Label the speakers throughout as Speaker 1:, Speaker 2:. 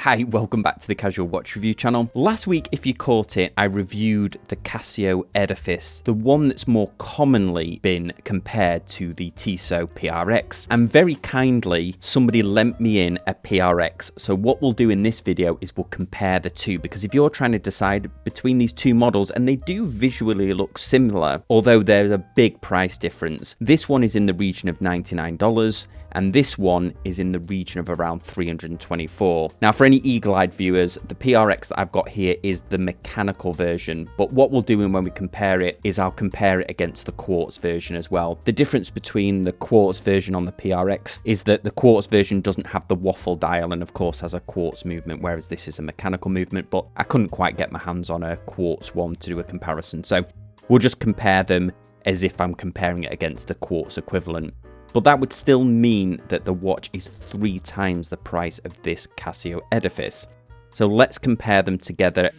Speaker 1: Hi, welcome back to the Casual Watch Review channel. Last week, if you caught it, I reviewed the Casio Edifice, the one that's more commonly been compared to the Tissot PRX. And very kindly, somebody lent me in a PRX. So what we'll do in this video is we'll compare the two, because if you're trying to decide between these two models, and they do visually look similar, although there's a big price difference. This one is in the region of $99, and this one is in the region of around $324. Now, for any eagle-eyed viewers, the PRX that I've got here is the mechanical version, but what we'll do when we compare it is I'll compare it against the quartz version as well. The difference between the quartz version on the PRX is that the quartz version doesn't have the waffle dial and of course has a quartz movement, whereas this is a mechanical movement, but I couldn't quite get my hands on a quartz one to do a comparison. So we'll just compare them as if I'm comparing it against the quartz equivalent. But that would still mean that the watch is 3 times the price of this Casio Edifice. So let's compare them together.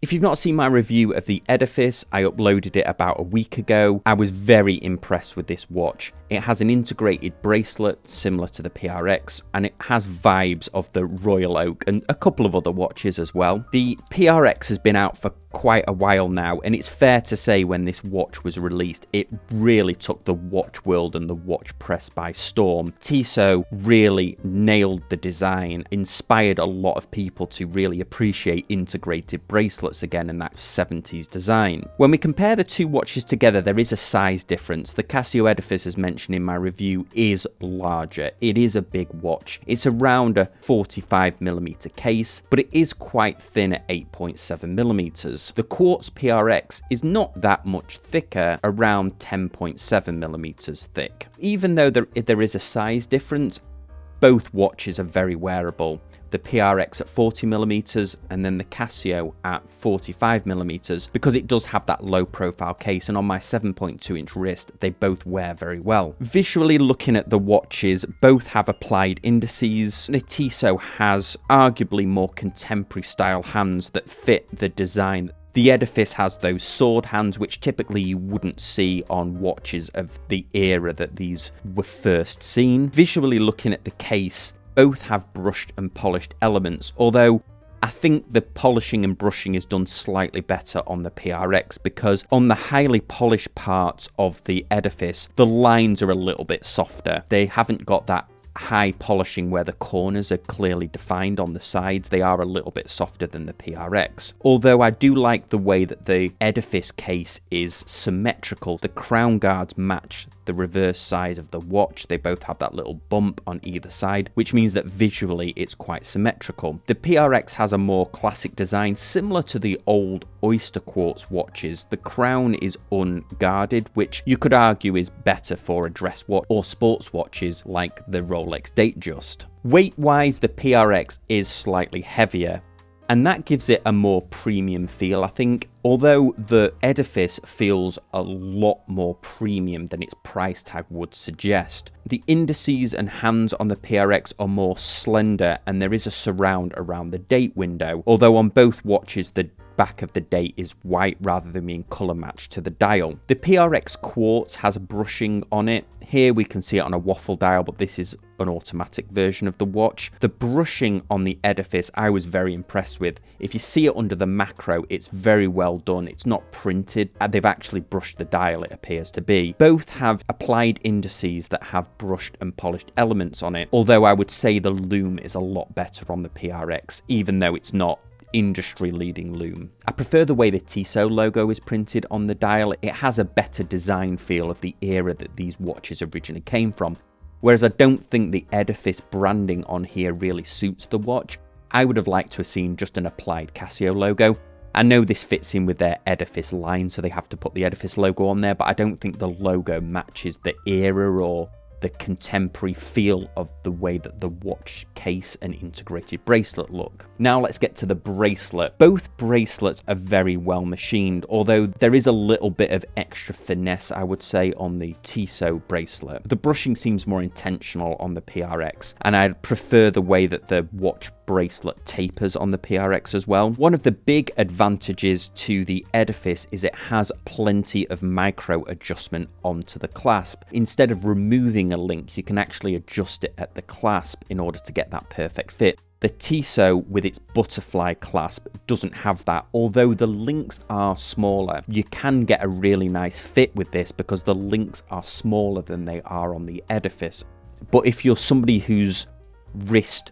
Speaker 1: If you've not seen my review of the Edifice, I uploaded it about a week ago. I was very impressed with this watch. It has an integrated bracelet similar to the PRX, and it has vibes of the Royal Oak and a couple of other watches as well. The PRX has been out for quite a while now, and it's fair to say when this watch was released, it really took the watch world and the watch press by storm. Tissot really nailed the design, inspired a lot of people to really appreciate integrated bracelets again in that 70s design. When we compare the two watches together, there is a size difference. The Casio Edifice, as mentioned in my review, is larger. It is a big watch. It's around a 45mm case, but it is quite thin at 8.7mm. The quartz PRX is not that much thicker, around 10.7mm thick. Even though there is a size difference, both watches are very wearable. The PRX at 40mm and then the Casio at 45mm, because it does have that low profile case, and on my 7.2-inch wrist they both wear very well. Visually looking at the watches, both have applied indices. The Tissot has arguably more contemporary style hands that fit the design. The Edifice has those sword hands, which typically you wouldn't see on watches of the era that these were first seen. Visually looking at the case, both have brushed and polished elements, although I think the polishing and brushing is done slightly better on the PRX, because on the highly polished parts of the Edifice, the lines are a little bit softer. They haven't got that high polishing where the corners are clearly defined on the sides. They are a little bit softer than the PRX. Although I do like the way that the Edifice case is symmetrical. The crown guards match the reverse side of the watch. They both have that little bump on either side, which means that visually it's quite symmetrical. The PRX has a more classic design similar to the old oyster quartz watches. The crown is unguarded, which you could argue is better for a dress watch or sports watches like the Rolex Datejust. Weight-wise, the PRX is slightly heavier, and that gives it a more premium feel, I think. Although the Edifice feels a lot more premium than its price tag would suggest. The indices and hands on the PRX are more slender, and there is a surround around the date window, although on both watches the back of the date is white rather than being colour matched to the dial. The PRX quartz has brushing on it. Here we can see it on a waffle dial, but this is an automatic version of the watch. The brushing on the Edifice I was very impressed with. If you see it under the macro, it's very well done. It's not printed. They've actually brushed the dial, it appears to be. Both have applied indices that have brushed and polished elements on it, although I would say the lume is a lot better on the PRX, even though it's not industry-leading lume. I prefer the way the Tissot logo is printed on the dial. It has a better design feel of the era that these watches originally came from, whereas I don't think the Edifice branding on here really suits the watch. I would have liked to have seen just an applied Casio logo. I know this fits in with their Edifice line, so they have to put the Edifice logo on there, but I don't think the logo matches the era or the contemporary feel of the way that the watch case and integrated bracelet look. Now let's get to the bracelet. Both bracelets are very well machined, although there is a little bit of extra finesse, I would say, on the Tissot bracelet. The brushing seems more intentional on the PRX, and I prefer the way that the watch bracelet tapers on the PRX as well. One of the big advantages to the Edifice is it has plenty of micro adjustment onto the clasp. Instead of removing a link, you can actually adjust it at the clasp in order to get that perfect fit. The Tissot with its butterfly clasp doesn't have that. Although the links are smaller, you can get a really nice fit with this because the links are smaller than they are on the Edifice. But if you're somebody whose wrist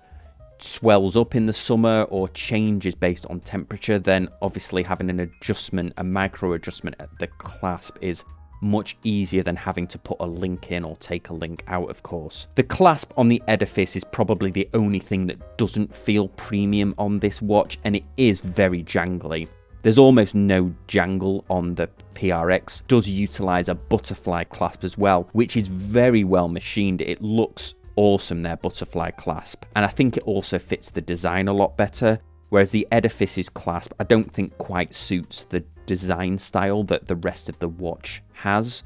Speaker 1: swells up in the summer or changes based on temperature, then obviously having an adjustment, a micro adjustment at the clasp is much easier than having to put a link in or take a link out, of course. The clasp on the Edifice is probably the only thing that doesn't feel premium on this watch, and it is very jangly. There's almost no jangle on the PRX. It does utilize a butterfly clasp as well, which is very well machined. It looks awesome, their butterfly clasp, and I think it also fits the design a lot better, whereas the Edifice's clasp I don't think quite suits the design style that the rest of the watch has.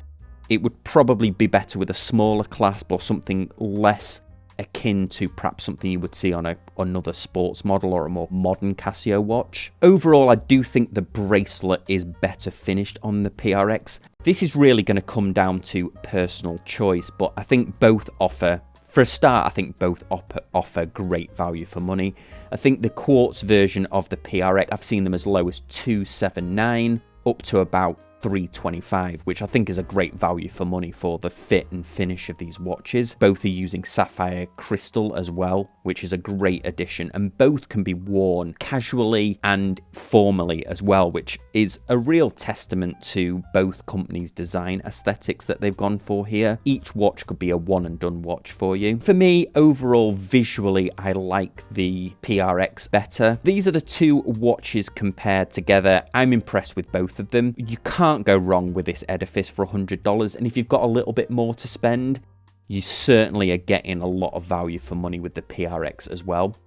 Speaker 1: It would probably be better with a smaller clasp or something less akin to perhaps something you would see on another sports model or a more modern Casio watch. Overall, I do think the bracelet is better finished on the PRX. This is really going to come down to personal choice, but I think both offer, for a start, I think both offer great value for money. I think the quartz version of the PRX, I've seen them as low as $279 up to about $325, which I think is a great value for money for the fit and finish of these watches. Both are using Sapphire Crystal as well, which is a great addition, and both can be worn casually and formally as well, which is a real testament to both companies' design aesthetics that they've gone for here. Each watch could be a one and done watch for you. For me, overall, visually, I like the PRX better. These are the two watches compared together. I'm impressed with both of them. You can't go wrong with this Edifice for $100, and if you've got a little bit more to spend, you certainly are getting a lot of value for money with the PRX as well.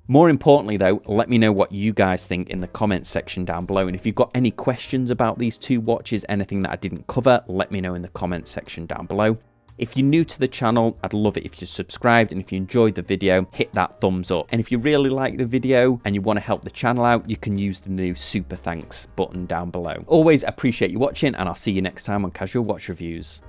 Speaker 1: More importantly though, let me know what you guys think in the comments section down below, and if you've got any questions about these two watches, anything that I didn't cover, let me know in the comments section down below. If you're new to the channel, I'd love it if you subscribed, and if you enjoyed the video, hit that thumbs up. And if you really like the video and you want to help the channel out, you can use the new super thanks button down below. Always appreciate you watching, and I'll see you next time on Casual Watch Reviews.